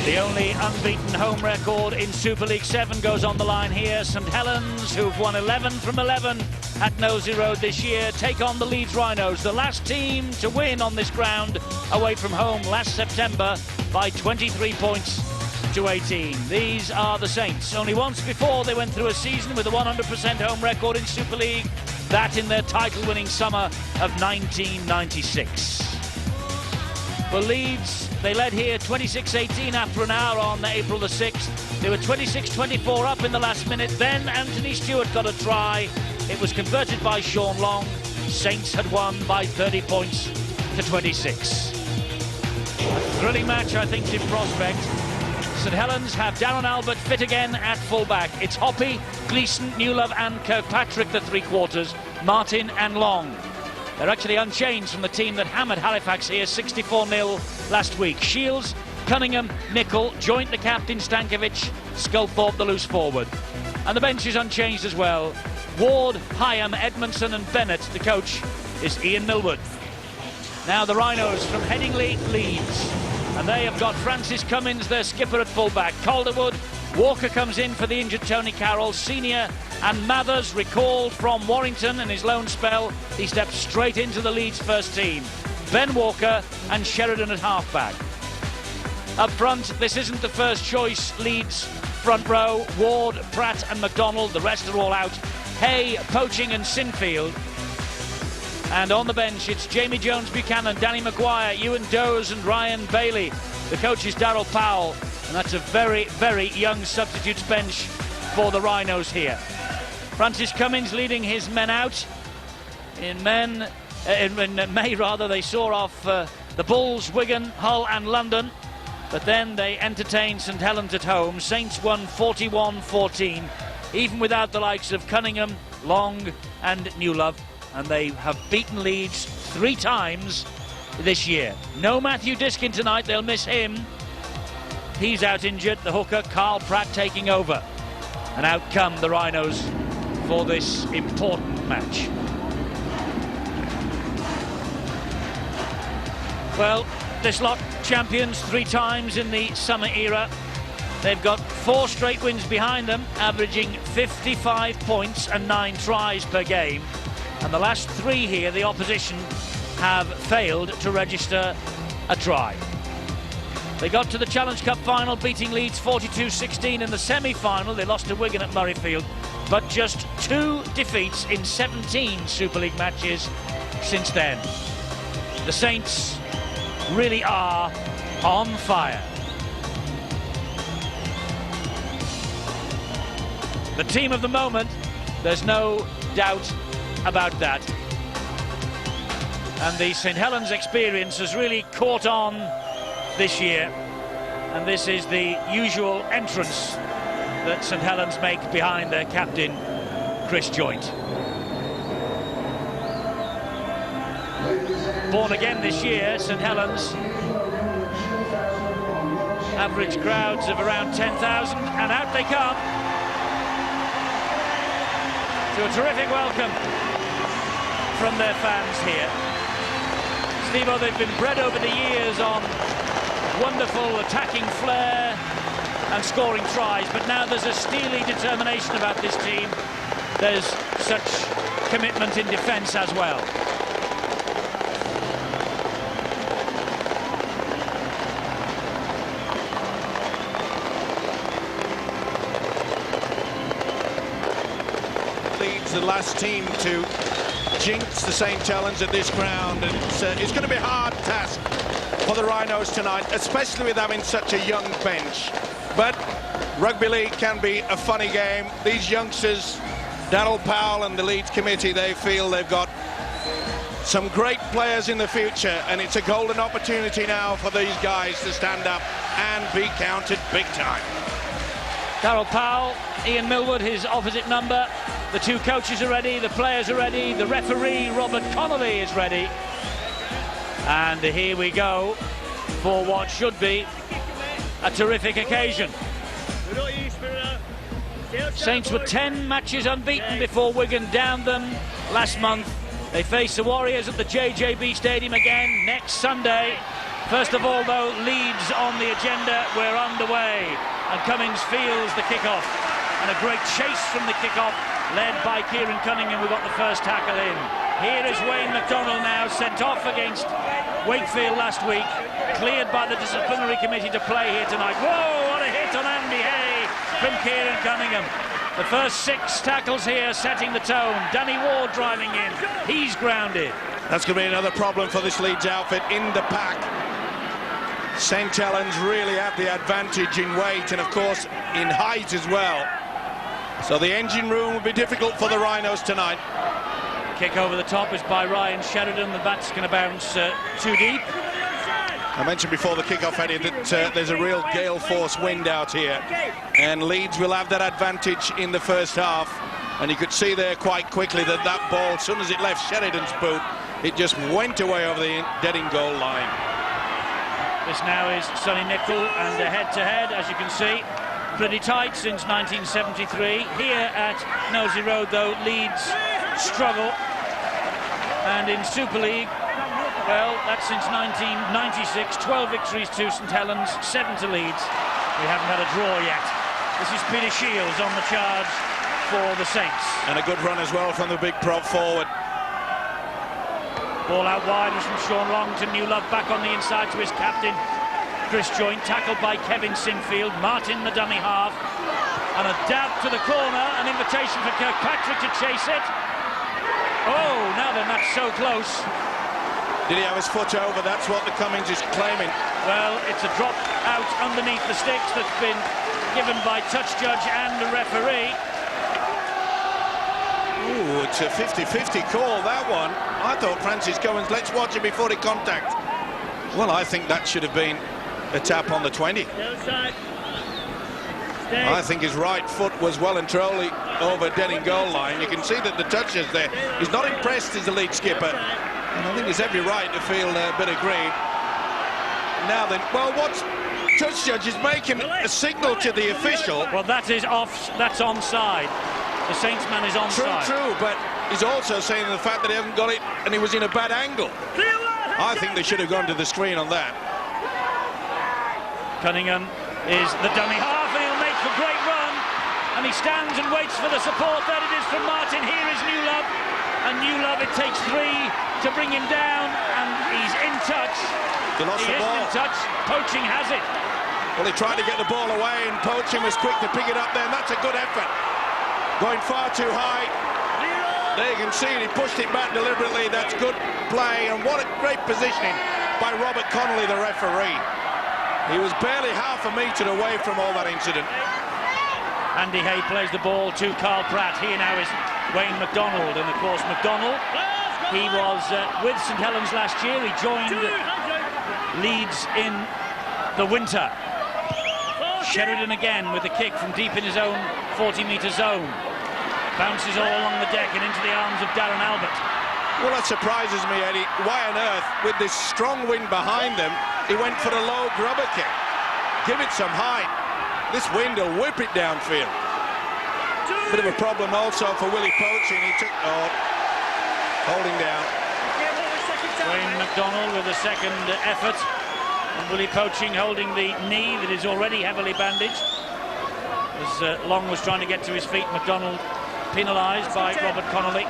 The only unbeaten home record in Super League 7 goes on the line here. St Helens, who've won 11 from 11 at Nosey Road this year, take on the Leeds Rhinos, the last team to win on this ground away from home last September by 23 points to 18. These are the Saints. Only once before they went through a season with a 100% home record in Super League, that in their title-winning summer of 1996. For Leeds, they led here 26-18 after an hour on April the 6th. They were 26-24 up in the last minute. Then Anthony Stewart got a try. It was converted by Sean Long. Saints had won by 30 points to 26. A thrilling match, I think, in prospect. St Helens have Darren Albert fit again at fullback. It's Hoppy, Gleeson, Newlove and Kirkpatrick, the three-quarters, Martin and Long. They're actually unchanged from the team that hammered Halifax here 64-0 last week. Shields, Cunningham, Nicol, Joint the captain, Stankovic, Sculthorpe the loose forward. And the bench is unchanged as well. Ward, Hyam, Edmondson and Bennett. The coach is Ian Millwood. Now the Rhinos from Headingley, Leeds. And they have got Francis Cummins, their skipper, at fullback. Calderwood, Walker comes in for the injured Tony Carroll, senior, and Mathers, recalled from Warrington in his loan spell. He steps straight into the Leeds first team. Ben Walker and Sheridan at halfback. Up front, this isn't the first choice Leeds front row. Ward, Pratt and McDonald, the rest are all out. Hay, Poaching and Sinfield. And on the bench, it's Jamie Jones-Buchanan, Danny Maguire, Ewan Doze and Ryan Bailey. The coach is Darryl Powell, and that's a very, very young substitutes bench for the Rhinos here. Francis Cummins leading his men out. In May, they saw off the Bulls, Wigan, Hull and London. But then they entertained St Helens at home. Saints won 41-14, even without the likes of Cunningham, Long and Newlove. And they have beaten Leeds 3 times this year. No Matthew Diskin tonight, they'll miss him. He's out injured, the hooker, Carl Pratt taking over. And out come the Rhinos for this important match. Well, this lot champions 3 times in the summer era. They've got 4 straight wins behind them, averaging 55 points and 9 tries per game. And the last 3 here, the opposition have failed to register a try. They got to the Challenge Cup final, beating Leeds 42-16 in the semi-final. They lost to Wigan at Murrayfield, but just 2 defeats in 17 Super League matches since then. The Saints really are on fire. The team of the moment, there's no doubt about that. And the St Helens experience has really caught on this year, and this is the usual entrance that St Helens make behind their captain Chris Joint. Born again this year, St Helens, average crowds of around 10,000, and out they come to a terrific welcome from their fans here. Steve-O, they've been bred over the years on wonderful attacking flair and scoring tries, but now there's a steely determination about this team. There's such commitment in defence as well. Leeds, the last team to jinx the St Helens at this ground, and it's going to be a hard task for the Rhinos tonight, especially with having such a young bench. But rugby league can be a funny game. These youngsters, Darryl Powell and the Leeds committee, they feel they've got some great players in the future, and it's a golden opportunity now for these guys to stand up and be counted big time. Darryl Powell, Ian Millwood, his opposite number. The 2 coaches are ready, the players are ready, the referee, Robert Connolly, is ready. And here we go for what should be a terrific occasion. Saints were 10 matches unbeaten before Wigan downed them last month. They face the Warriors at the JJB Stadium again next Sunday. First of all, though, Leeds on the agenda. We're underway, and Cummings fields the kickoff, and a great chase from the kickoff, led by Kieran Cunningham, who got the first tackle in. Here is Wayne McDonald now, sent off against Wakefield last week, cleared by the disciplinary committee to play here tonight. Whoa, what a hit on Andy Hay from Kieran Cunningham. The first 6 tackles here setting the tone. Danny Ward driving in, he's grounded. That's going to be another problem for this Leeds outfit in the pack. St Helens really have the advantage in weight and of course in height as well. So the engine room will be difficult for the Rhinos tonight. Kick over the top is by Ryan Sheridan. The bat's going to bounce too deep. I mentioned before the kickoff, Eddie, that there's a real gale force wind out here, and Leeds will have that advantage in the first half. And you could see there quite quickly that that ball, as soon as it left Sheridan's boot, it just went away over the dead in goal line. This now is Sonny Nicol, and a head-to-head, as you can see, pretty tight since 1973. Here at Nosey Road, though, Leeds struggle, and in Super League, well, that's since 1996, 12 victories to St Helens, 7 to Leeds. We haven't had a draw yet. This is Peter Shields on the charge for the Saints. And a good run as well from the big prop forward. Ball out wide was from Sean Long to Newlove, back on the inside to his captain, Chris Joynt, tackled by Kevin Sinfield. Martin, the dummy half, and a dab to the corner, an invitation for Kirkpatrick to chase it. Oh, now then, that's so close. Did he have his foot over? That's what the Cummings is claiming. Well, it's a drop out underneath the sticks that's been given by touch judge and the referee. Ooh, it's a 50-50 call, that one. I thought Francis Goins, let's watch it before the contact. Well, I think that should have been a tap on the 20. I think his right foot was well and truly over dead in goal line. You can see that the touch is there. He's not impressed as the lead skipper. And I think there's every right to feel a bit aggrieved. Now then, well, what's touch judge is making a signal to the official. Well, that is off. That's onside. The Saints man is onside. True, but he's also saying the fact that he hasn't got it and he was in a bad angle. I think they should have gone to the screen on that. Cunningham is the dummy half, and he'll make a great run. And he stands and waits for the support. There it is from Martin. Here is Newlove. And Newlove, it takes 3 to bring him down, and he's in touch. He lost the ball. In touch. Poaching has it. Well, he tried to get the ball away, and Poaching was quick to pick it up there, and that's a good effort. Going far too high. There you can see it, he pushed it back deliberately. That's good play, and what a great positioning by Robert Connolly, the referee. He was barely half a metre away from all that incident. Andy Hay plays the ball to Carl Pratt. Here now is Wayne McDonald, and of course McDonald, he was with St Helens last year. He joined Leeds in the winter. Sheridan again with the kick from deep in his own 40-metre zone. Bounces all along the deck and into the arms of Darren Albert. Well, that surprises me, Eddie. Why on earth, with this strong wind behind them, he went for the low grubber kick? Give it some height. This wind will whip it downfield. Bit of a problem also for Willie Poaching. He took, holding down. Wayne McDonald with a second effort. And Willie Poaching holding the knee that is already heavily bandaged. As Long was trying to get to his feet, McDonald penalised by Robert Connolly.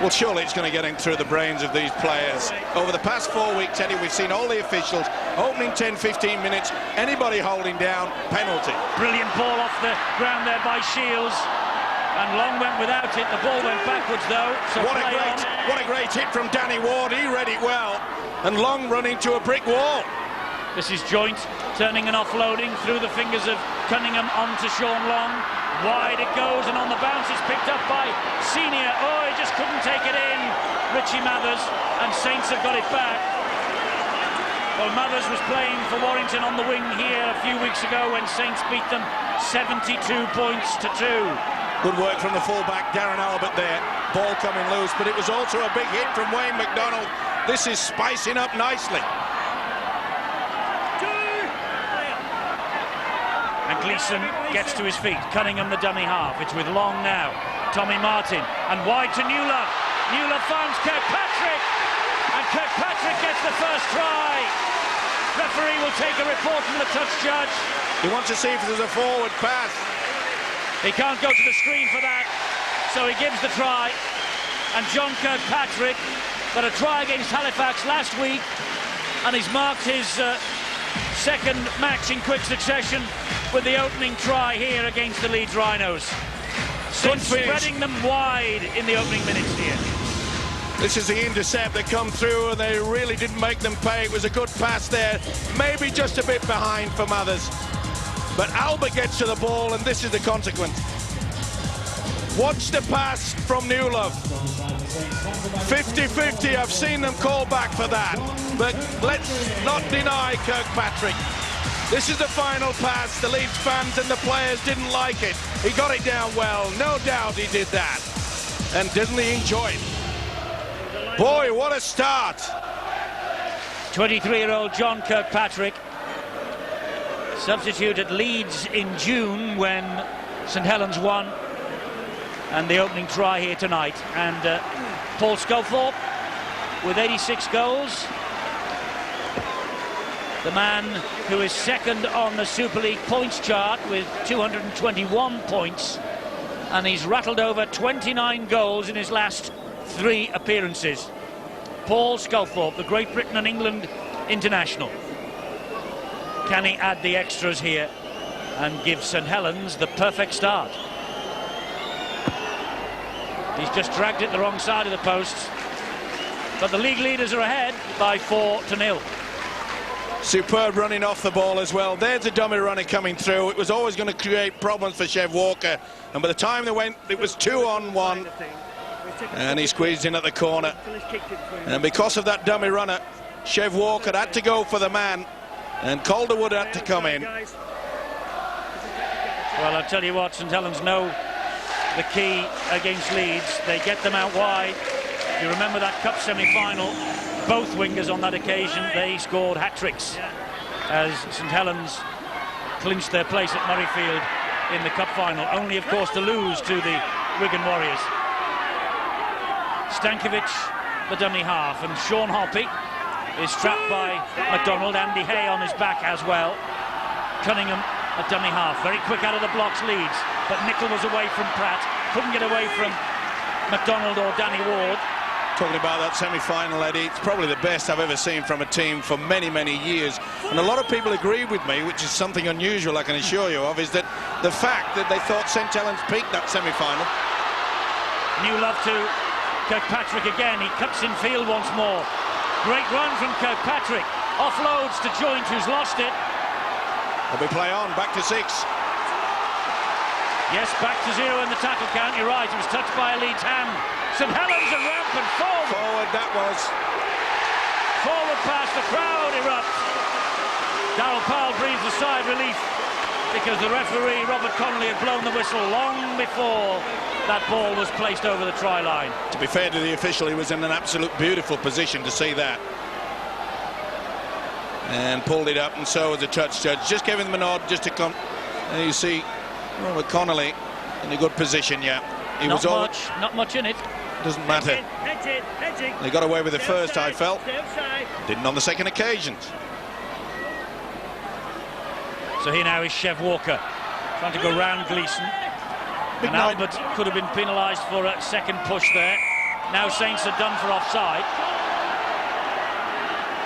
Well, surely it's going to get in through the brains of these players. Over the past 4 weeks, Eddie, we've seen all the officials opening 10-15 minutes, anybody holding down, penalty. Brilliant ball off the ground there by Shields. And Long went without it. The ball went backwards, though. So what a great hit from Danny Ward. He read it well. And Long running to a brick wall. This is Joynt turning and offloading through the fingers of Cunningham onto Sean Long. Wide it goes, and on the bounce it's picked up by Senior. Oh, he just couldn't take it in, Richie Mathers, and Saints have got it back. Well, Mathers was playing for Warrington on the wing here a few weeks ago when Saints beat them 72 points to 2. Good work from the fullback, Darren Albert there. Ball coming loose, but it was also a big hit from Wayne McDonald. This is spicing up nicely. And Gleeson gets to his feet. Cunningham the dummy half. It's with Long now. Tommy Martin. And wide to Newlove. Newlove finds Kirkpatrick. And Kirkpatrick gets the first try. Referee will take a report from the touch judge. He wants to see if there's a forward pass. He can't go to the screen for that, so he gives the try. And John Kirkpatrick got a try against Halifax last week, and he's marked his second match in quick succession with the opening try here against the Leeds Rhinos. Spreading them wide in the opening minutes here. This is the intercept that come through, and they really didn't make them pay. It was a good pass there, maybe just a bit behind from others. But Albert gets to the ball, and this is the consequence. Watch the pass from Newlove. 50-50, I've seen them call back for that. But let's not deny Kirkpatrick. This is the final pass. The Leeds fans and the players didn't like it. He got it down well, no doubt he did that. And doesn't he enjoy it? Boy, what a start. 23-year-old John Kirkpatrick, substitute at Leeds in June when St Helens won, and the opening try here tonight. And Paul Sculthorpe with 86 goals, the man who is second on the Super League points chart with 221 points, and he's rattled over 29 goals in his last 3 appearances. Paul Sculthorpe, the Great Britain and England international. Can he add the extras here and give St Helens the perfect start? He's just dragged it the wrong side of the posts, but the league leaders are ahead by 4-0. Superb running off the ball as well. There's a dummy runner coming through. It was always going to create problems for Chev Walker, and by the time they went, it was 2-on-1, and he squeezed in at the corner. And because of that dummy runner, Chev Walker had to go for the man, and Calderwood had to come in. Well, I'll tell you what, St Helens know the key against Leeds. They get them out wide. You remember that cup semi-final, both wingers on that occasion, they scored hat-tricks as St Helens clinched their place at Murrayfield in the cup final, only of course to lose to the Wigan Warriors. Stankovic, the dummy half, and Sean Hoppy is trapped by MacDonald. Andy Hay on his back as well. Cunningham, a dummy half, very quick out of the blocks, Leeds, but Nicol was away from Pratt, couldn't get away from MacDonald or Danny Ward. Talking about that semi-final, Eddie, it's probably the best I've ever seen from a team for many, many years. And a lot of people agree with me, which is something unusual, I can assure you of, is that the fact that they thought St Helens peaked that semi-final. New love to Kirkpatrick again. He cuts in field once more. Great run from Kirkpatrick. Offloads to Joint, who's lost it. Will we play on? Back to 6. Yes, back to 0 in the tackle count. You're right. It was touched by a Leeds hand. St Helens are rampant forward. Forward, that was. Forward pass. The crowd erupts. Darryl Powell breathes a sigh of relief because the referee, Robert Connolly, had blown the whistle long before that ball was placed over the try line. To be fair to the official, he was in an absolute beautiful position to see that. And pulled it up, and so was the touch judge. Just giving them a nod just to come. And you see Robert Connolly in a good position, yeah. He not was much, not much in it. Doesn't matter. They got away with the first, I felt. Didn't on the second occasions. So here now is Chev Walker trying to go round Gleeson. And Albert could have been penalised for a second push there. Now Saints are done for offside.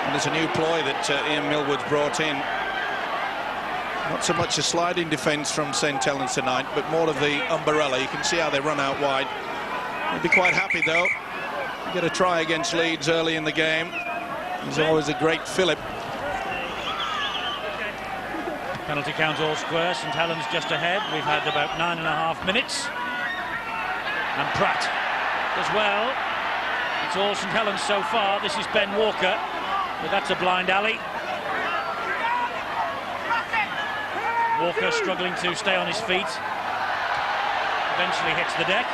And it's a new ploy that Ian Millwood's brought in. Not so much a sliding defence from St Helens tonight, but more of the umbrella. You can see how they run out wide. They'll be quite happy though. Get a try against Leeds early in the game. He's always a great fillip. Penalty count all square. St Helens just ahead. We've had about 9.5 minutes. And Pratt as well. It's all St Helens so far. This is Ben Walker, but that's a blind alley. Walker struggling to stay on his feet. Eventually hits the deck.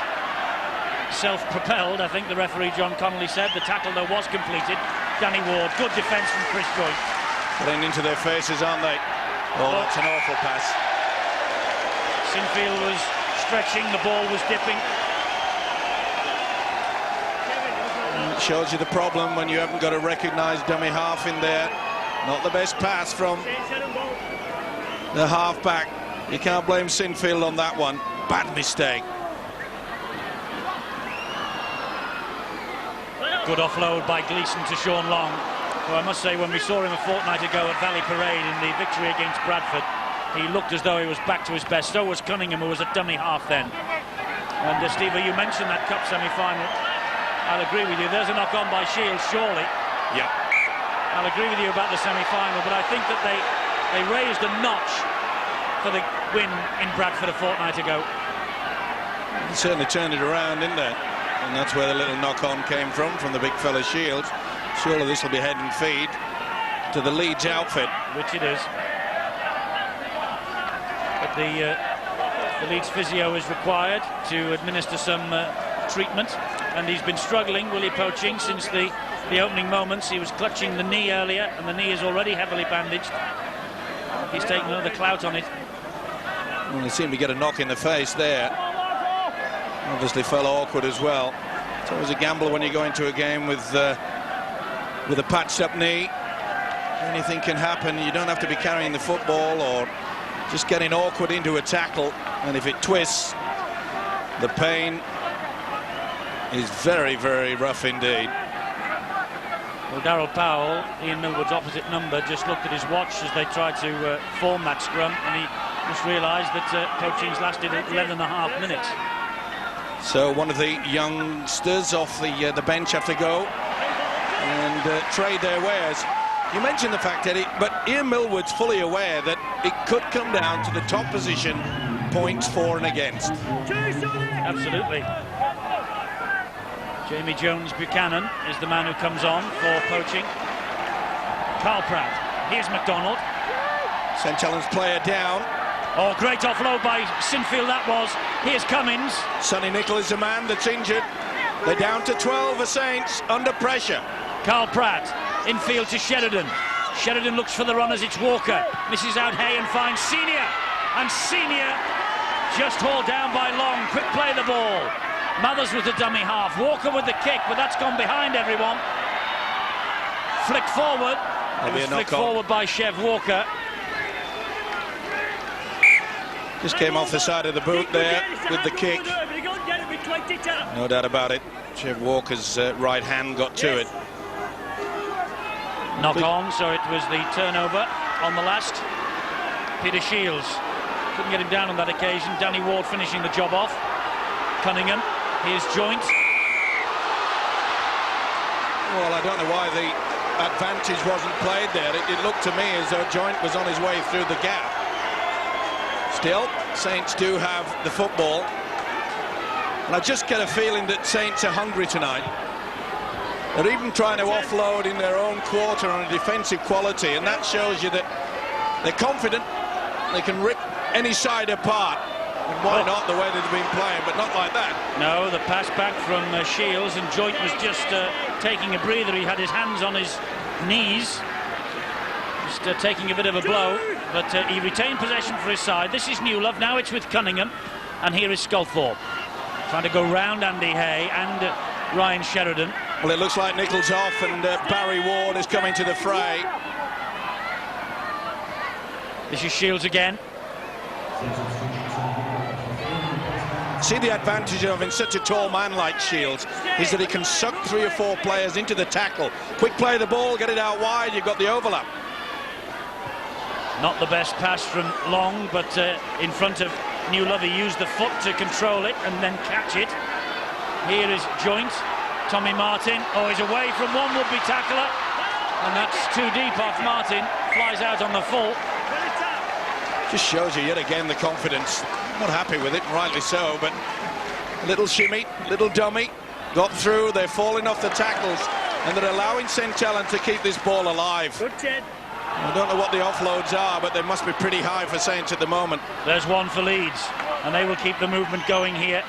Self-propelled, I think the referee John Connolly said. The tackle though was completed. Danny Ward, good defence from Chris Joint. Playing into their faces, aren't they? Oh, that's an awful pass. Sinfield was stretching, the ball was dipping. It shows you the problem when you haven't got a recognised dummy half in there. Not the best pass from the half-back. You can't blame Sinfield on that one. Bad mistake. Good offload by Gleeson to Sean Long, who I must say, when we saw him a fortnight ago at Valley Parade in the victory against Bradford, he looked as though he was back to his best. So was Cunningham, who was a dummy half then. And Steve, you mentioned that cup semi-final. I'll agree with you. There's a knock-on by Shields, surely. Yeah. I'll agree with you about the semi-final, but I think that they raised a notch for the win in Bradford a fortnight ago. They certainly turned it around, didn't they? And that's where the little knock-on came from the big fella Shields. Surely this will be head and feet to the Leeds outfit. Which it is. But the Leeds physio is required to administer some treatment, and he's been struggling, Willie Poaching, since the opening moments. He was clutching the knee earlier, and the knee is already heavily bandaged. He's taken another clout on it. Well, he seemed to get a knock in the face there. Obviously fell awkward as well. It's always a gamble when you go into a game with a patched-up knee. Anything can happen. You don't have to be carrying the football or just getting awkward into a tackle, and if it twists, the pain is very, very rough indeed. Well, Darryl Powell, Ian Millwood's opposite number, just looked at his watch as they tried to form that scrum, and he just realised that Poaching's lasted 11.5 minutes. So one of the youngsters off the bench have to go and trade their wares. You mentioned the fact, Eddie, but Ian Millwood's fully aware that it could come down to the top position, points for and against. Absolutely. Jamie Jones-Buchanan is the man who comes on for Poaching. Carl Pratt. Here's McDonald. St Helens player down. Oh, great offload by Sinfield that was. Here's Cummins. Sonny Nicol is the man that's injured. They're down to 12 for Saints, under pressure. Carl Pratt, infield to Sheridan. Sheridan looks for the runners, it's Walker. Misses out Hay and finds Senior. And Senior just hauled down by Long. Quick play the ball. Mothers with the dummy half. Walker with the kick, but that's gone behind everyone. Flick forward. It was flicked forward by Chev Walker. Just came off the side of the boot there with the kick. No doubt about it. Chev Walker's right hand got to it. Knock on, so it was the turnover on the last. Peter Shields couldn't get him down on that occasion. Danny Ward finishing the job off. Cunningham, here's Joint. Well, I don't know why the advantage wasn't played there. It looked to me as though Joint was on his way through the gap. Still, Saints do have the football. And I just get a feeling that Saints are hungry tonight. They're even trying to offload in their own quarter on a defensive quality, and that shows you that they're confident they can rip any side apart. And why not the way they've been playing, but not like that. No, the pass back from Shields, and Joint was just taking a breather. He had his hands on his knees, just taking a bit of a blow, but he retained possession for his side. This is Newlove, now it's with Cunningham, and here is Sculthorpe. Trying to go round Andy Hay and Ryan Sheridan. Well, it looks like Nichols off, and Barry Ward is coming to the fray. This is Shields again. See, the advantage of having such a tall man like Shields is that he can suck 3 or 4 players into the tackle. Quick play the ball, get it out wide, you've got the overlap. Not the best pass from Long, but in front of Newlove, he used the foot to control it and then catch it. Here is Joint. Tommy Martin, oh, he's away from one would-be tackler, and that's too deep off Martin, flies out on the full. Just shows you yet again the confidence. Not happy with it, rightly so, but a little shimmy, little dummy, got through, they're falling off the tackles, and they're allowing St Helens to keep this ball alive. Good, Ted. I don't know what the offloads are, but they must be pretty high for Saints at the moment. There's one for Leeds, and they will keep the movement going here.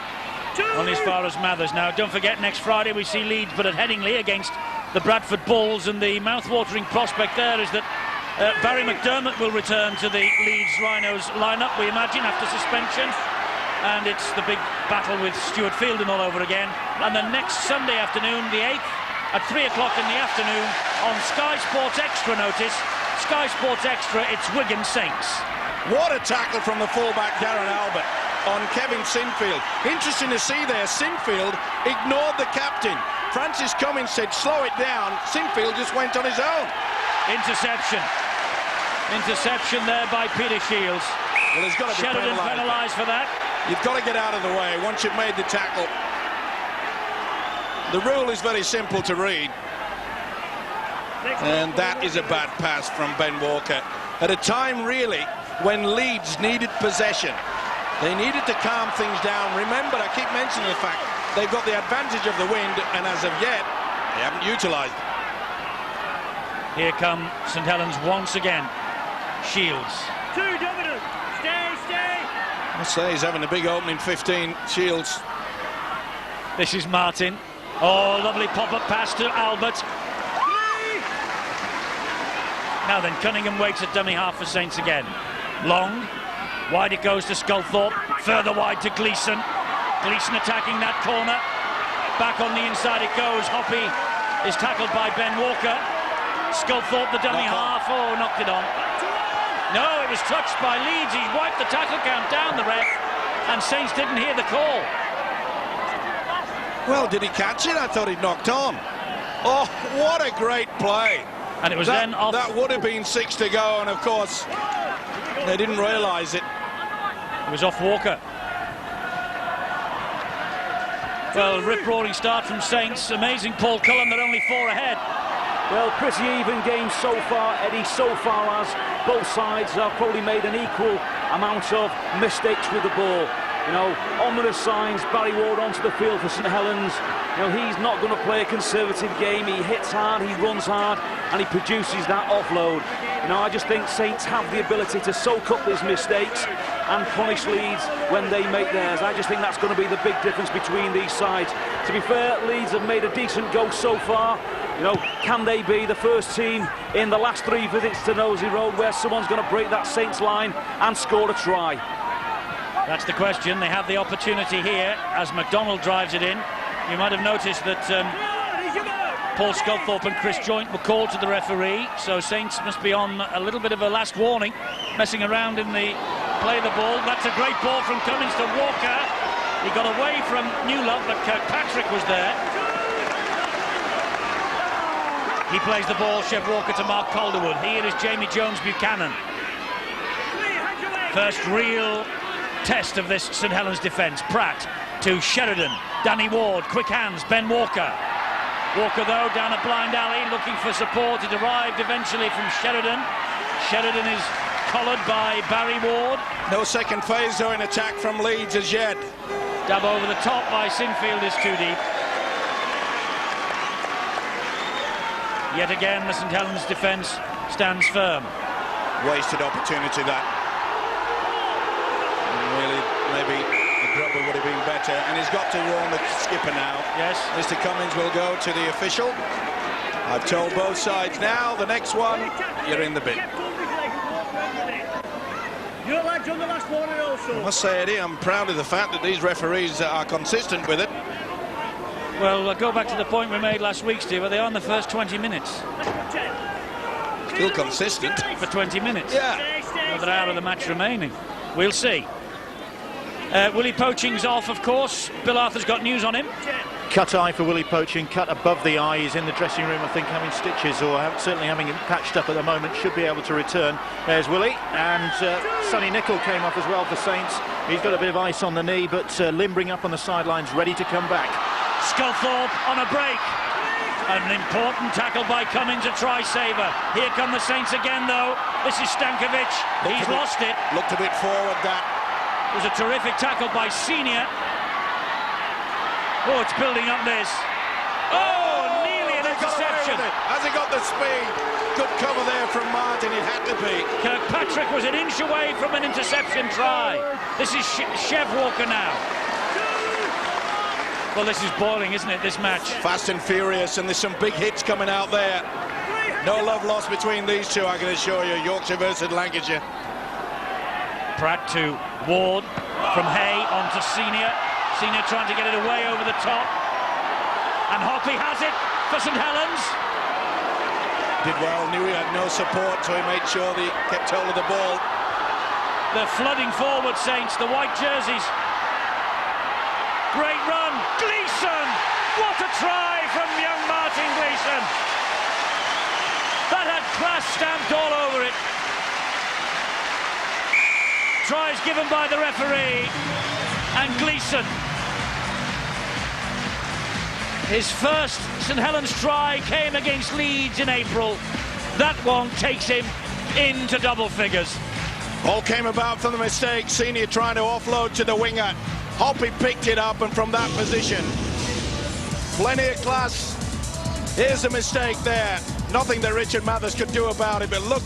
Only as far as Mathers. Now, don't forget, next Friday we see Leeds, but at Headingley against the Bradford Bulls, and the mouth-watering prospect there is that Barry McDermott will return to the Leeds Rhinos lineup, we imagine, after suspension. And it's the big battle with Stuart Fielden all over again. And then next Sunday afternoon, the 8th, at 3 o'clock in the afternoon, on Sky Sports Extra Notice, Sky Sports Extra, it's Wigan Saints. What a tackle from the fullback Darren Albert on Kevin Sinfield. Interesting to see there, Sinfield ignored the captain. Francis Cummins said slow it down. Sinfield just went on his own. Interception there by Peter Shields. Well, he's got to be Sheridan penalised for that. You've got to get out of the way once you've made the tackle. The rule is very simple to read. And that is a bad pass from Ben Walker. At a time, really, when Leeds needed possession. They needed to calm things down. Remember, I keep mentioning the fact they've got the advantage of the wind, and as of yet, they haven't utilised it. Here come St Helens once again. Shields. Two, Dominic. Stay. I must say, he's having a big opening 15, Shields. This is Martin. Oh, lovely pop-up pass to Albert. Now then, Cunningham waits at dummy half for Saints again. Long. Wide it goes to Sculthorpe. Further wide to Gleeson. Gleeson attacking that corner. Back on the inside it goes. Hoppy is tackled by Ben Walker. Sculthorpe, the dummy half. Oh, knocked it on. No, it was touched by Leeds. He wiped the tackle count down, the ref, and Saints didn't hear the call. Well, did he catch it? I thought he'd knocked on. Oh, what a great play. And it was then off. That would have been 6 to go, and of course, they didn't realise it. It was off Walker. Well, rip-roaring start from Saints. Amazing Paul Cullen, they're only 4 ahead. Well, pretty even game so far, Eddie, so far as both sides have probably made an equal amount of mistakes with the ball. You know, ominous signs, Barry Ward onto the field for St Helens. You know, he's not going to play a conservative game. He hits hard, he runs hard, and he produces that offload. You know, I just think Saints have the ability to soak up these mistakes and punish Leeds when they make theirs. I just think that's going to be the big difference between these sides. To be fair, Leeds have made a decent go so far. You know, can they be the first team in the last 3 visits to Nosey Road where someone's going to break that Saints line and score a try? That's the question. They have the opportunity here as McDonald drives it in. You might have noticed that Paul Sculthorpe and Chris Joint were called to the referee, so Saints must be on a little bit of a last warning, messing around in the play the ball. That's a great ball from Cummins to Walker. He got away from Newlove, but Kirkpatrick was there. He plays the ball, Chev Walker to Mark Calderwood. Here is Jamie Jones-Buchanan. First real test of this St Helens defence. Pratt to Sheridan. Danny Ward, quick hands, Ben Walker. Walker, though, down a blind alley, looking for support. It arrived eventually from Sheridan. Sheridan is collared by Barry Ward. No second phase, though, in attack from Leeds as yet. Dab over the top by Sinfield is too deep. Yet again, the St Helens defence stands firm. Wasted opportunity, that. Really, maybe the grubber would have been better. And he's got to warn the skipper now. Yes. Mr. Cummins will go to the official. I've told both sides now, the next one, you're in the bin. Your lads on the last warning also. I must say, Eddie, I'm proud of the fact that these referees are consistent with it. Well, I'll go back to the point we made last week, Steve. Are they on the first 20 minutes? Still consistent. For 20 minutes? Yeah. Another hour of the match remaining. We'll see. Willie Poaching's off, of course. Bill Arthur's got news on him. Cut eye for Willie Poaching, cut above the eye. He's in the dressing room, I think, having stitches, or certainly having it patched up at the moment. Should be able to return. There's Willie, and Sonny Nicol came off as well for Saints. He's got a bit of ice on the knee, but limbering up on the sidelines, ready to come back. Sculthorpe on a break. An important tackle by Cummins, a try-saver. Here come the Saints again, though. This is Stankovic. He's lost it. Looked a bit forward, that. It was a terrific tackle by Senior. Oh, it's building up this. Oh, nearly an interception. Has he got the speed? Good cover there from Martin, it had to be. Kirkpatrick was an inch away from an interception try. This is Chev Walker now. Well, this is boiling, isn't it, this match? Fast and furious, and there's some big hits coming out there. No love lost between these two, I can assure you. Yorkshire versus Lancashire. Pratt to Ward, from Hay on to Senior. Senior trying to get it away over the top. And Hoppy has it for St Helens. did well, knew he had no support, so he made sure that he kept hold of the ball. They're flooding forward, Saints, the white jerseys. Great run, Gleeson! What a try from young Martin Gleeson! That had class stamped all over it. Tries given by the referee, and Gleeson. His first St Helens try came against Leeds in April. That one takes him into double figures. All came about from the mistake. Senior trying to offload to the winger. Hoppy picked it up, and from that position, plenty of class. Here's a mistake there. Nothing that Richard Mathers could do about it, but look,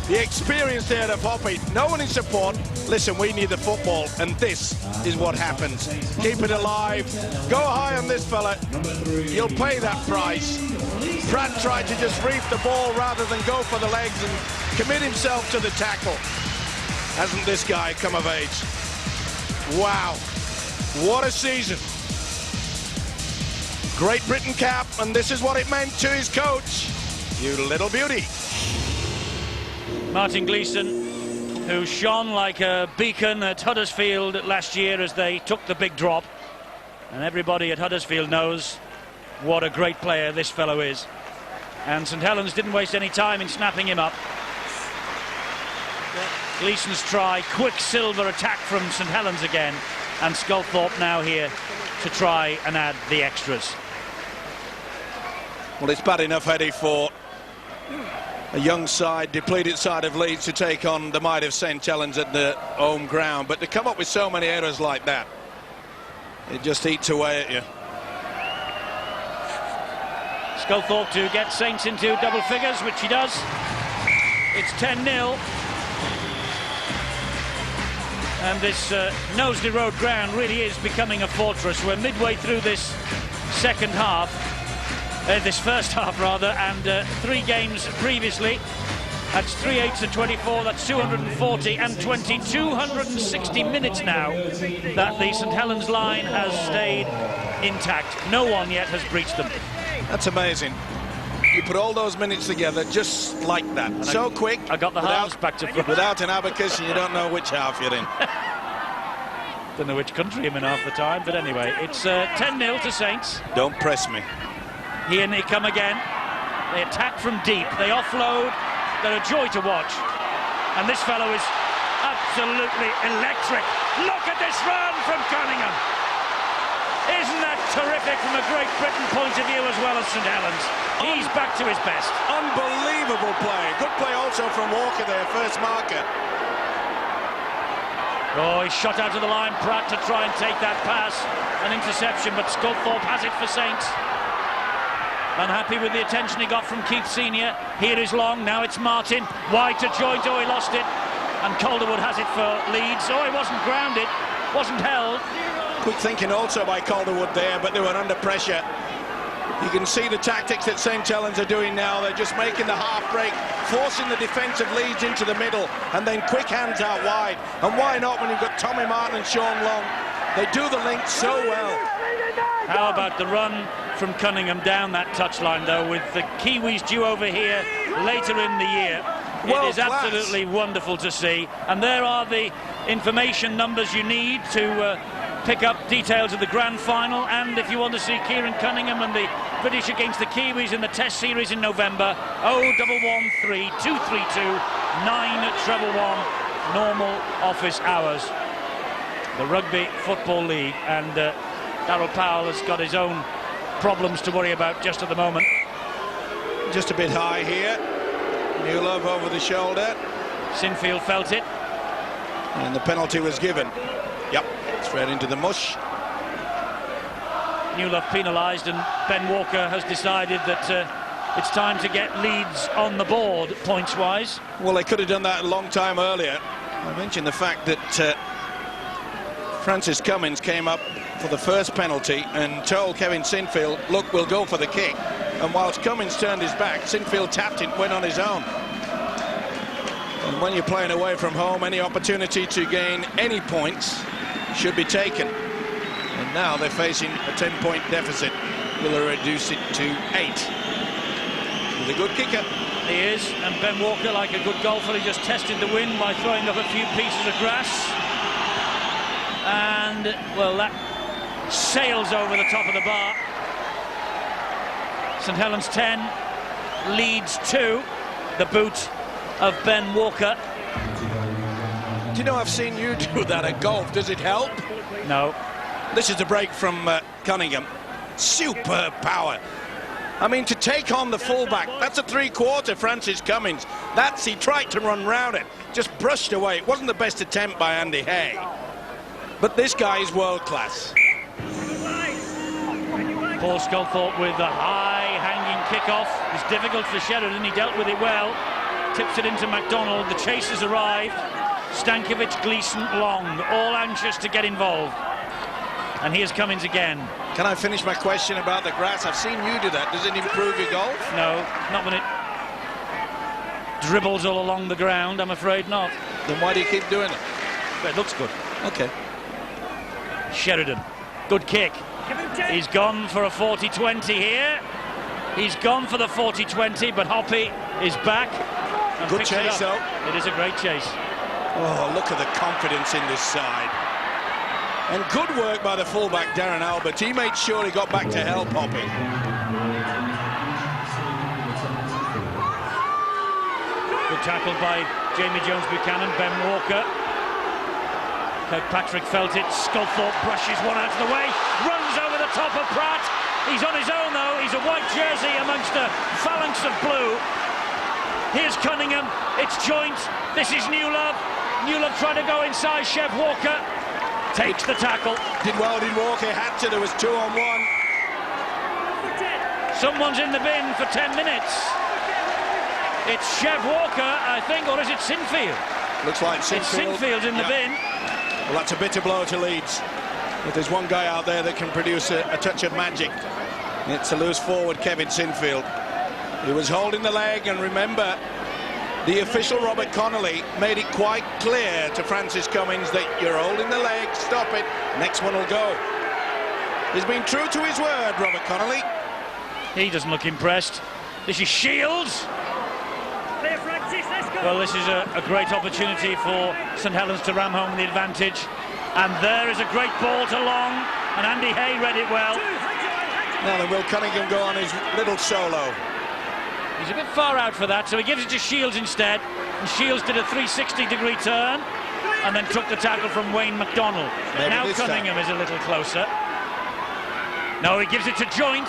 the experience there of Hoppy. No one in support. Listen, we need the football, and this is what happens. Keep it alive. Go high on this fella. You'll pay that price. Pratt tried to just reef the ball rather than go for the legs and commit himself to the tackle. Hasn't this guy come of age? Wow, what a season. Great Britain cap, and this is what it meant to his coach. You little beauty. Martin Gleeson, who shone like a beacon at Huddersfield last year as they took the big drop. And everybody at Huddersfield knows what a great player this fellow is. And St Helens didn't waste any time in snapping him up. Gleeson's try, quicksilver attack from St Helens again, and Sculthorpe now here to try and add the extras. Well, it's bad enough, Eddie, for a young side, depleted side of Leeds to take on the might of St Helens at the home ground, but to come up with so many errors like that, it just eats away at you. Sculthorpe to get Saints into double figures, which he does. It's 10-0. And this Knowsley Road ground really is becoming a fortress. We're midway through this second half, this first half rather, and 3 games previously. That's 3 8s to 24, that's 240 and 20, 260 minutes now that the St Helens line has stayed intact. No one yet has breached them. That's amazing. You put all those minutes together just like that. And so quick. I got the halves back to front. Without an abacus, and you don't know which half you're in. Don't know which country I'm in half the time, but anyway, it's 10-0 to Saints. Don't press me. Here they come again. They attack from deep. They offload. They're a joy to watch. And this fellow is absolutely electric. Look at this run from Cunningham. Isn't that terrific from a Great Britain point of view as well as St Helens? He's back to his best. Unbelievable play. Good play also from Walker there, first marker. Oh, he shot out of the line, Pratt to try and take that pass. An interception, but Sculthorpe has it for Saints. Unhappy with the attention he got from Keith Senior. Here is Long, now it's Martin. Wide to joint, oh, he lost it. And Calderwood has it for Leeds. Oh, he wasn't grounded, wasn't held. Quick thinking also by Calderwood there, but they were under pressure. You can see the tactics that St Helens are doing now. They're just making the half break, forcing the defence of Leeds into the middle, and then quick hands out wide. And why not when you've got Tommy Martin and Sean Long? They do the link so well. How about the run from Cunningham down that touchline, though, with the Kiwis due over here later in the year? It is absolutely wonderful to see. And there are the information numbers you need to pick up details of the grand final, and if you want to see Kieran Cunningham and the British against the Kiwis in the Test Series in November, 0113 232 911 normal office hours. The Rugby Football League, and Darryl Powell has got his own problems to worry about just at the moment. Just a bit high here. New Love over the shoulder. Sinfield felt it. And the penalty was given. Yep, straight into the mush. New Love penalised, and Ben Walker has decided that it's time to get Leeds on the board points-wise. Well, they could have done that a long time earlier. I mentioned the fact that Francis Cummins came up for the first penalty and told Kevin Sinfield, look, we'll go for the kick. And whilst Cummins turned his back, Sinfield tapped it, went on his own. And when you're playing away from home, any opportunity to gain any points should be taken. And now they're facing a 10-point deficit. Will they reduce it to 8? With a good kicker. He is, and Ben Walker, like a good golfer, he just tested the wind by throwing up a few pieces of grass. And, well, that sails over the top of the bar. St Helens 10, Leeds 2, the boot of Ben Walker. Do you know, I've seen you do that at golf. Does it help? No. This is a break from Cunningham. Superb power. I mean, to take on the fullback, that's a three-quarter Francis Cummins. He tried to run round it, just brushed away. It wasn't the best attempt by Andy Hay. But this guy is world-class. Paul Sculthorpe with the high-hanging kick-off. It's difficult for Sheridan, he dealt with it well. Tips it into MacDonald, the chasers arrive. Stankovic, Gleeson, Long, all anxious to get involved. And here's Cummins again. Can I finish my question about the grass? I've seen you do that. Does it improve your golf? No, not when it dribbles all along the ground, I'm afraid not. Then why do you keep doing it? But it looks good. Okay. Sheridan, good kick. He's gone for a 40-20 here. He's gone for the 40-20, but Hoppy is back. And Good picks chase, it up. though. It is a great chase. Oh, look at the confidence in this side. And good work by the fullback, Darren Albert. He made sure he got back to help Hoppy. Good tackle by Jamie Jones-Buchanan, Ben Walker. Kirkpatrick felt it. Sculthorpe brushes one out of the way, runs over the top of Pratt. He's on his own, though. He's a white jersey amongst a phalanx of blue. Here's Cunningham. It's joint. This is Newlove. Newlove trying to go inside. Chev Walker takes the tackle. Did well, did Walker. Had to. There was 2-on-1. Someone's in the bin for 10 minutes. It's Chev Walker, I think, or is it Sinfield? Looks like Sinfield. It's Sinfield in the bin. Well, that's a bitter blow to Leeds. If there's one guy out there that can produce a touch of magic, it's a loose forward, Kevin Sinfield. He was holding the leg, and remember, the official Robert Connolly made it quite clear to Francis Cummins that you're holding the leg, stop it, next one will go. He's been true to his word, Robert Connolly. He doesn't look impressed. This is Shields. Well, this is a great opportunity for St Helens to ram home the advantage. And there is a great ball to Long, and Andy Hay read it well. Now then, will Cunningham go on his little solo? He's a bit far out for that, so he gives it to Shields instead. And Shields did a 360-degree turn and then took the tackle from Wayne MacDonald. Maybe now Cunningham is a little closer. No, he gives it to Joint.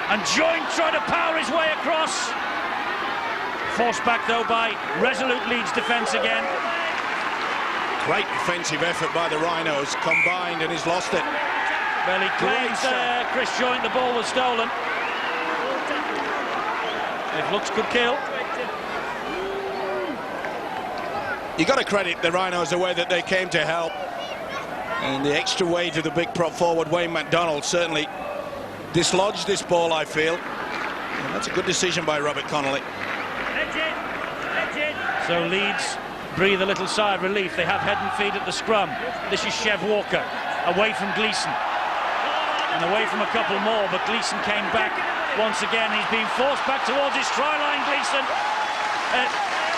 And Joint tried to power his way across. Forced back, though, by resolute Leeds defence again. Great defensive effort by the Rhinos, combined, and he's lost it. Well, he claims Chris Joint the ball was stolen. If looks could kill. You got to credit the Rhinos the way that they came to help, and the extra weight of the big prop forward Wayne MacDonald certainly dislodged this ball, I feel. And that's a good decision by Robert Connolly. So Leeds breathe a little sigh of relief. They have head and feet at the scrum. This is Chev Walker away from Gleeson and away from a couple more, but Gleeson came back once again. He's being forced back towards his try line.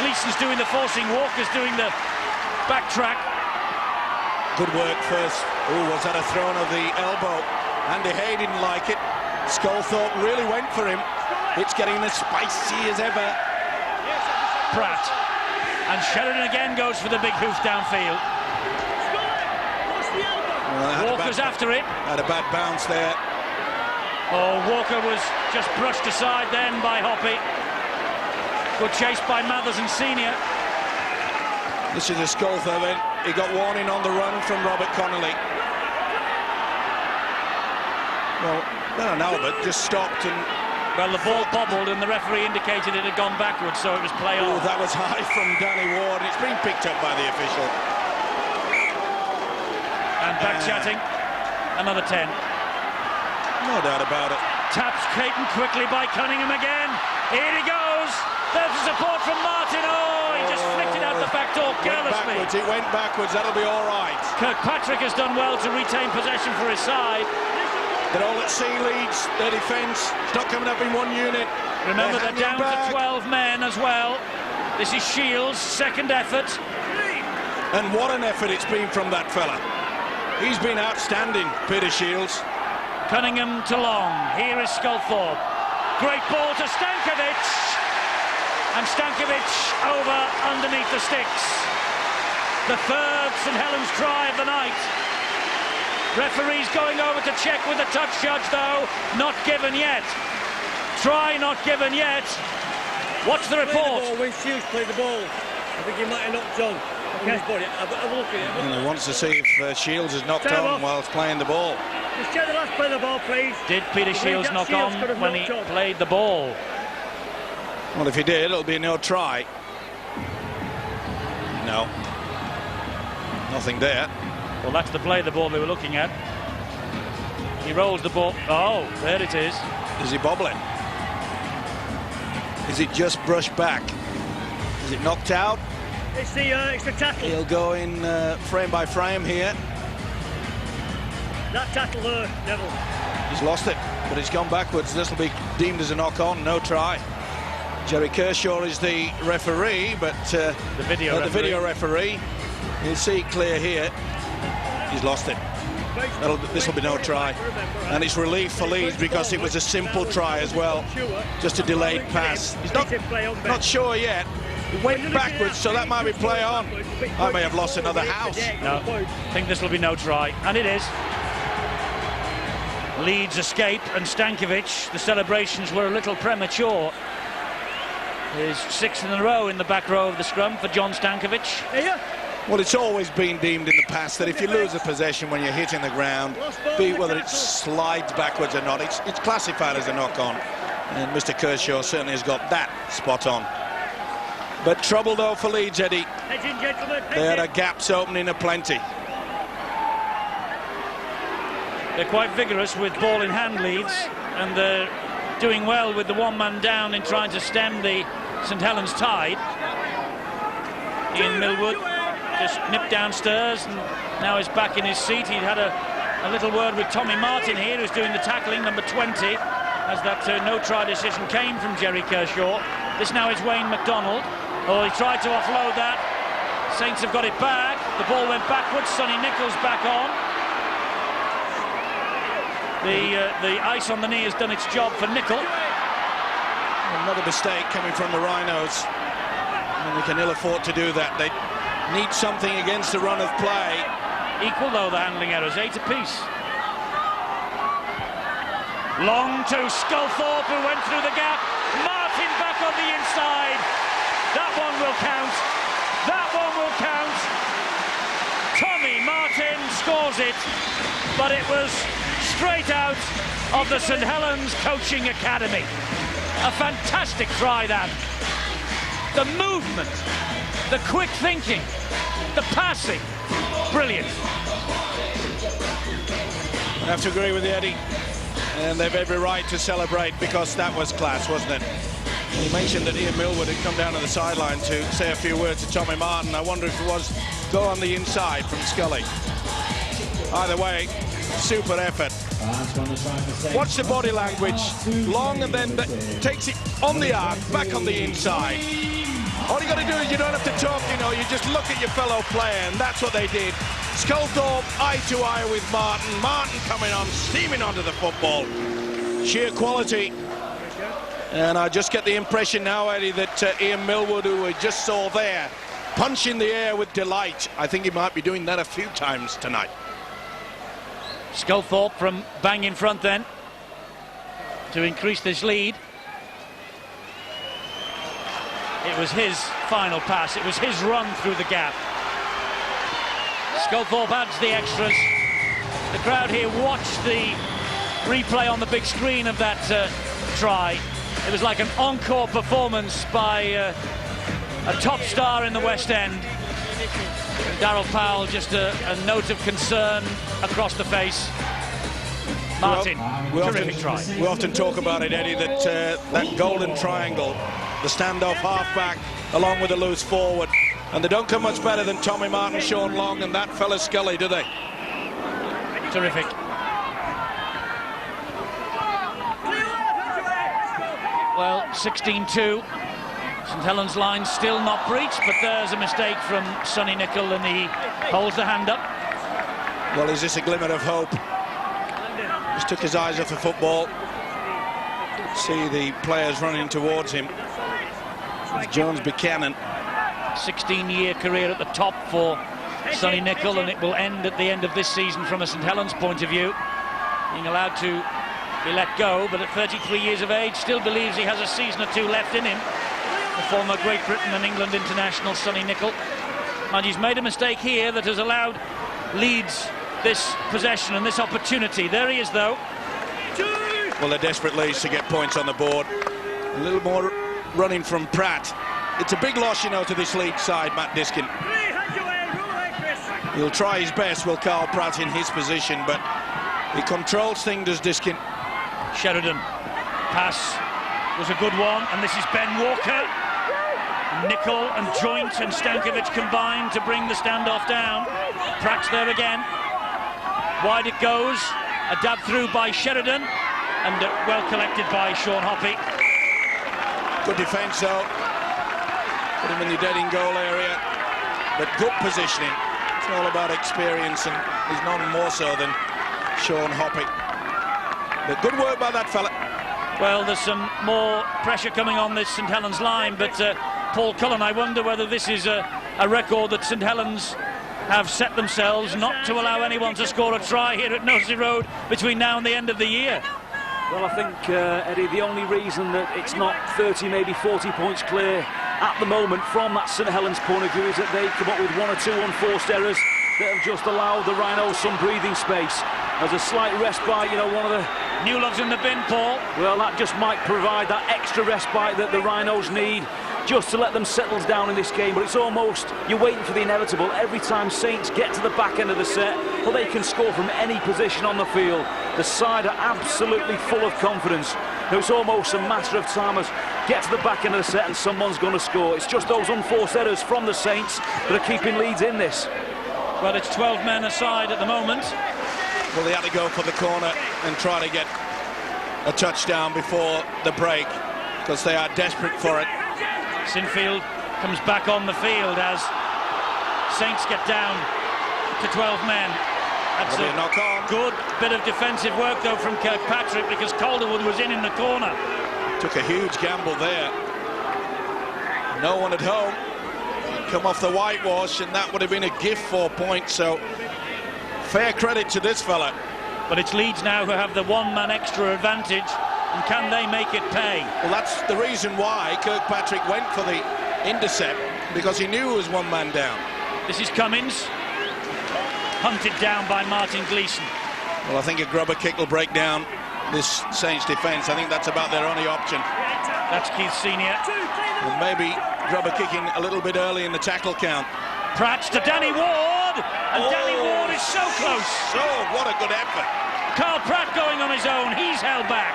Gleeson's doing the forcing, Walker's doing the backtrack. Good work first. Oh, was that a thrown of the elbow? Andy Hay didn't like it. Sculthorpe really went for him. It's getting as spicy as ever. Pratt. And Sheridan again goes for the big hoof downfield. Well, Walker's after it. Had a bad bounce there. Oh, Walker was just brushed aside then by Hoppy. Good chase by Mathers and Senior. This is a Sculthorpe then. He got warning on the run from Robert Connolly. Well, Darren Albert just stopped and... Well, the ball bobbled and the referee indicated it had gone backwards, so it was play on. Oh, that was high from Danny Ward. It's been picked up by the official. And back chatting. Another 10. No doubt about it. Taps Caton quickly by Cunningham again. Here he goes. There's the support from Martin. Oh, he just flicked it out the back door carelessly. It went backwards. That'll be all right. Kirkpatrick has done well to retain possession for his side. They're all at sea, Leeds. Their defence, it's not coming up in one unit. Remember, they're down back. to 12 men as well. This is Shields' second effort. And what an effort it's been from that fella. He's been outstanding, Peter Shields. Cunningham to Long. Here is Sculthorpe. Great ball to Stankovic. And Stankovic over underneath the sticks. The third St Helens try of the night. Referee's going over to check with the touch judge, though. Not given yet. Try not given yet. What's the report? When Shields played the ball, I think he might have knocked on. Have a look at it. And he wants to see if Shields has knocked on whilst playing the ball. Just check the last play of the ball, please. Did Peter Shields knock on when he played the ball? Well, if he did, it'll be no try. No. Nothing there. Well, that's the play of the ball we were looking at. He rolls the ball. Oh, there it is. Is he bobbling? Is it just brushed back? Is it knocked out? It's the tackle. He'll go in frame by frame here. That tackle there, Neville. He's lost it, but it's gone backwards. This will be deemed as a knock-on, no try. Jerry Kershaw is the referee, but the video referee. You'll see clear here. He's lost it. This will be no try. And it's relief for Leeds because it was a simple try as well. Just a delayed pass. He's not sure yet. He went backwards, so that might be play on. I may have lost another house. No, I think this will be no try. And it is. Leeds escape, and Stankovic, the celebrations were a little premature. His sixth in a row in the back row of the scrum for John Stankovic. Well, it's always been deemed in the past that if you lose a possession when you're hitting the ground, be it whether it slides backwards or not, it's classified as a knock-on. And Mr. Kershaw certainly has got that spot on. But trouble, though, for Leeds, Eddie. There are gaps opening aplenty. They're quite vigorous with ball in hand, Leeds, and they're doing well with the one-man down in trying to stem the St Helens tide. Ian Millwood just nipped downstairs and now is back in his seat. He'd had a little word with Tommy Martin here, who's doing the tackling, number 20, as that no-try decision came from Jerry Kershaw. This now is Wayne McDonald. Oh, he tried to offload that. Saints have got it back. The ball went backwards. Sonny Nichols back on. The ice on the knee has done its job for Nicol. Another mistake coming from the Rhinos. And they can ill afford to do that. They need something against the run of play. Equal, though, the handling errors, 8 apiece. Long to Sculthorpe, who went through the gap. Martin back on the inside. That one will count. That one will count. Tommy Martin scores it, but it was straight out of the St Helens Coaching Academy. A fantastic try, that. The movement, the quick thinking, the passing, brilliant. I have to agree with Eddie, and they've every right to celebrate because that was class, wasn't it? He mentioned that Ian Millwood had come down to the sideline to say a few words to Tommy Martin. I wonder if it was go on the inside from Scully. Either way, super effort. Watch the body language. Long and then takes it on the arc, back on the inside. All you got to do is you don't have to talk, you know, you just look at your fellow player, and that's what they did. Sculthorpe eye to eye with Martin. Martin coming on, steaming onto the football. Sheer quality. And I just get the impression now, Eddie, that Ian Millwood, who we just saw there, punch in the air with delight. I think he might be doing that a few times tonight. Sculthorpe from bang in front then to increase this lead. It was his final pass. It was his run through the gap. Sculthorpe adds the extras. The crowd here watched the replay on the big screen of that try. It was like an encore performance by a top star in the West End. Darryl Powell, just a note of concern across the face. Martin, terrific try. We often talk about it, Eddie, that that golden triangle, the standoff half-back along with the loose forward, and they don't come much better than Tommy Martin, Sean Long and that fella Scully, do they? Terrific. Well, 16-2. St Helens line still not breached, but there's a mistake from Sonny Nicol, and he holds the hand up. Well, is this a glimmer of hope? Just took his eyes off the football. See the players running towards him. It's Jones Buchanan. 16-year career at the top for Sonny Nicol, and it will end at the end of this season from a St Helens point of view. Being allowed to be let go, but at 33 years of age still believes he has a season or two left in him. The former Great Britain and England international Sonny Nicol. And he's made a mistake here that has allowed Leeds this possession and this opportunity. There he is, though. Well, they're desperate Leeds to get points on the board. A little more running from Pratt. It's a big loss, you know, to this Leeds side, Matt Diskin. He'll try his best, will Carl Pratt, in his position, but he controls things, does Diskin. Sheridan. Pass was a good one, and this is Ben Walker. Nicol and Joint and Stankovic combined to bring the standoff down. Pratt's there again. Wide it goes. A dab through by Sheridan, and well collected by Sean Hoppy. Good defence, though. Put him in the dead in goal area, but good positioning. It's all about experience, and he's none more so than Sean Hoppy. But good work by that fella. Well, there's some more pressure coming on this St Helens line, but Paul Cullen, I wonder whether this is a record that St Helens have set themselves, not to allow anyone to score a try here at Nosey Road between now and the end of the year. Well, I think, Eddie, the only reason that it's not 30, maybe 40 points clear at the moment from that St Helens point of view is that they come up with one or two unforced errors that have just allowed the Rhinos some breathing space. There's a slight respite, you know, one of the... Newlove's in the bin, Paul. Well, that just might provide that extra respite that the Rhinos need just to let them settle down in this game. But it's almost, you're waiting for the inevitable. Every time Saints get to the back end of the set, well, they can score from any position on the field. The side are absolutely full of confidence. Now, it's almost a matter of time as get to the back end of the set and someone's going to score. It's just those unforced errors from the Saints that are keeping Leeds in this. Well, it's 12 men aside at the moment. Well, they had to go for the corner and try to get a touchdown before the break because they are desperate for it. Sinfield comes back on the field as Saints get down to 12 men. That's a knock on. Good bit of defensive work, though, from Kirkpatrick, because Calderwood was in the corner. Took a huge gamble there. No one at home. Come off the whitewash, and that would have been a gift for points, so fair credit to this fella. But it's Leeds now who have the one-man extra advantage, and can they make it pay? Well, that's the reason why Kirkpatrick went for the intercept, because he knew it was one man down. This is Cummins, hunted down by Martin Gleeson. Well, I think a grubber kick will break down this Saints defence. I think that's about their only option. That's Keith Senior. And maybe grubber kicking a little bit early in the tackle count. Pratt to Danny Ward, and Danny Ward is so close. Oh, what a good effort. Carl Pratt going on his own, he's held back.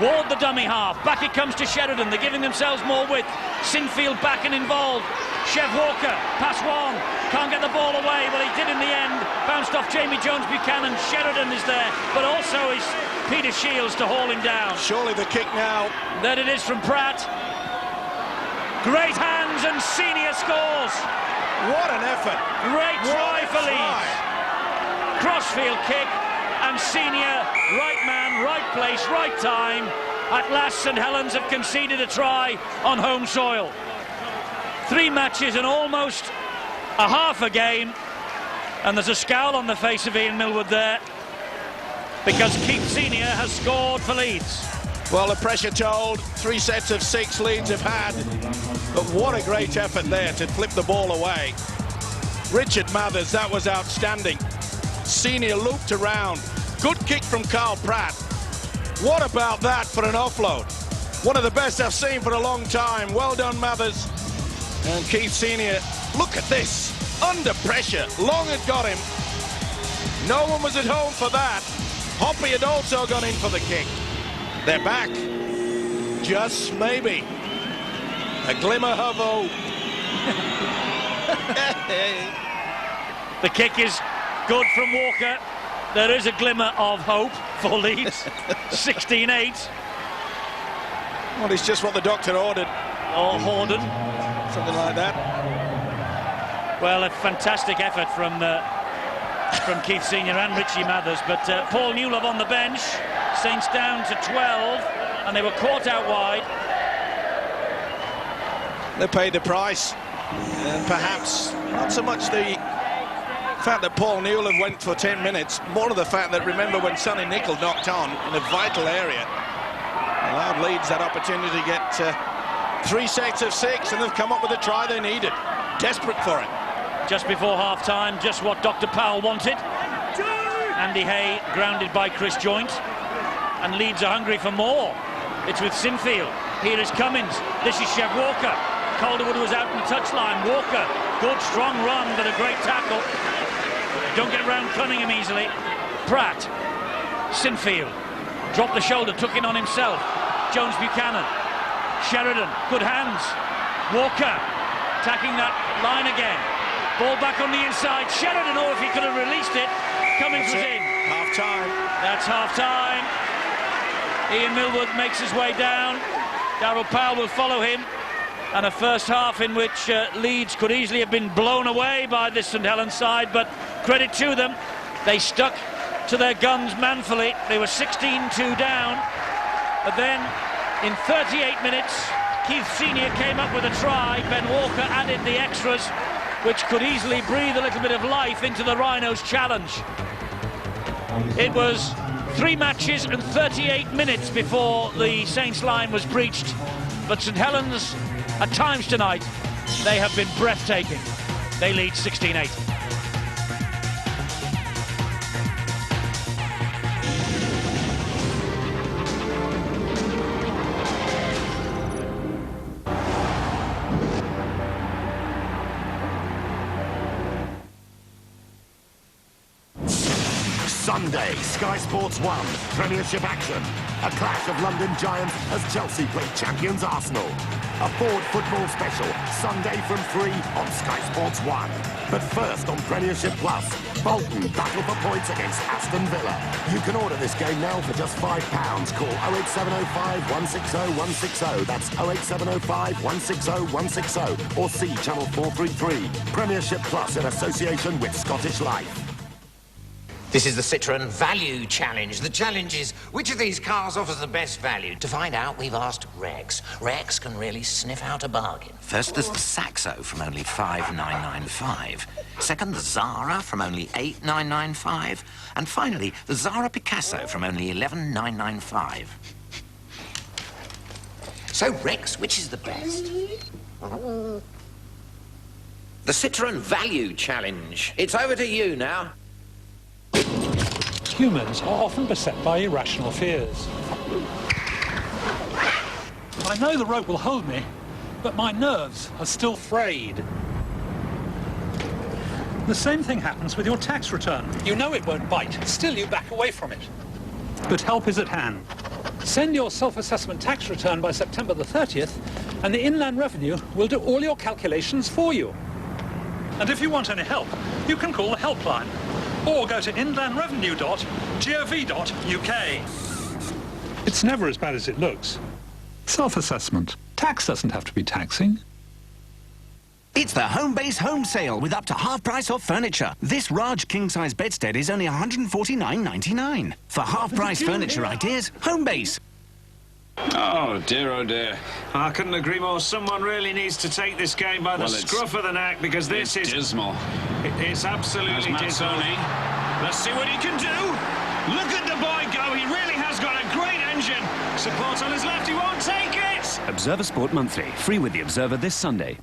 Ward the dummy half, back it comes to Sheridan, they're giving themselves more width. Sinfield back and involved. Chev Walker, pass one, can't get the ball away, well he did in the end, bounced off Jamie Jones Buchanan. Sheridan is there, but also is Peter Shields to haul him down. Surely the kick now. There it is from Pratt. Great hands, and Senior scores. What an effort. Great try for Leeds. Crossfield kick, and Senior, right man, right place, right time. At last, St Helens have conceded a try on home soil. 3 matches and almost a half a game, and there's a scowl on the face of Ian Millwood there, because Keith Senior has scored for Leeds. Well, the pressure told. 3 sets of 6 Leeds have had, but what a great effort there to flip the ball away. Richard Mathers, that was outstanding. Senior looped around. Good kick from Carl Pratt. What about that for an offload? One of the best I've seen for a long time. Well done, Mathers. And Keith Senior, look at this. Under pressure. Long had got him. No one was at home for that. Hoppy had also gone in for the kick. They're back. Just maybe. A glimmer of hope. The kick is good from Walker. There is a glimmer of hope for Leeds. 16-8. Well, it's just what the doctor ordered. Or Horden. Something like that. Well, a fantastic effort from Keith Senior and Richie Mathers, but Paul Newlove on the bench. Saints down to 12, and they were caught out wide. They paid the price, and perhaps not so much the fact that Paul Newlove went for 10 minutes, more of the fact that, remember, when Sonny Nicol knocked on in a vital area, allowed Leeds that opportunity to get 3 sets of 6, and they've come up with the try they needed. Desperate for it. Just before half-time, just what Dr. Powell wanted. Andy Hay grounded by Chris Joynt, and Leeds are hungry for more. It's with Sinfield. Here is Cummins. This is Chev Walker. Calderwood was out in the touchline. Walker, good strong run, but a great tackle. Don't get round Cunningham easily. Pratt, Sinfield, dropped the shoulder, took it on himself. Jones Buchanan, Sheridan, good hands. Walker, attacking that line again. Ball back on the inside. Sheridan, oh, if he could have released it. Cummins was in. Half-time. That's half-time. Ian Millwood makes his way down. Darryl Powell will follow him. And a first half in which Leeds could easily have been blown away by this St Helens side, but credit to them, they stuck to their guns manfully. They were 16-2 down, but then in 38 minutes Keith Senior came up with a try. Ben Walker added the extras, which could easily breathe a little bit of life into the Rhinos' challenge. It was 3 matches and 38 minutes before the Saints line was breached, but St Helens, at times tonight, they have been breathtaking. They lead 16-8. Sunday, Sky Sports 1, Premiership action. A clash of London giants as Chelsea play champions Arsenal. A Ford football special, Sunday from 3 on Sky Sports 1. But first on Premiership Plus, Bolton battle for points against Aston Villa. You can order this game now for just £5. Call 08705 160 160. That's 08705 160 160. Or see Channel 433. Premiership Plus in association with Scottish Life. This is the Citroën Value Challenge. The challenge is, which of these cars offers the best value? To find out, we've asked Rex. Rex can really sniff out a bargain. First, there's the Saxo from only $5,995. Second, the Zara from only $8,995. And finally, the Zara Picasso from only $11,995. So, Rex, which is the best? The Citroën Value Challenge. It's over to you now. Humans are often beset by irrational fears. I know the rope will hold me, but my nerves are still frayed. The same thing happens with your tax return. You know it won't bite, still you back away from it. But help is at hand. Send your self-assessment tax return by September the 30th, and the Inland Revenue will do all your calculations for you. And if you want any help, you can call the helpline, or go to inlandrevenue.gov.uk. It's never as bad as it looks. Self-assessment. Tax doesn't have to be taxing. It's the Homebase Home Sale with up to half price off furniture. This Raj king-size bedstead is only $149.99. For half price furniture ideas, Homebase. Oh dear. I couldn't agree more. Someone really needs to take this game by the scruff of the neck, because this is dismal. It's absolutely dismal. Let's see what he can do. Look at the boy go. He really has got a great engine. Support on his left, he won't take it. Observer Sport Monthly, free with the Observer this Sunday.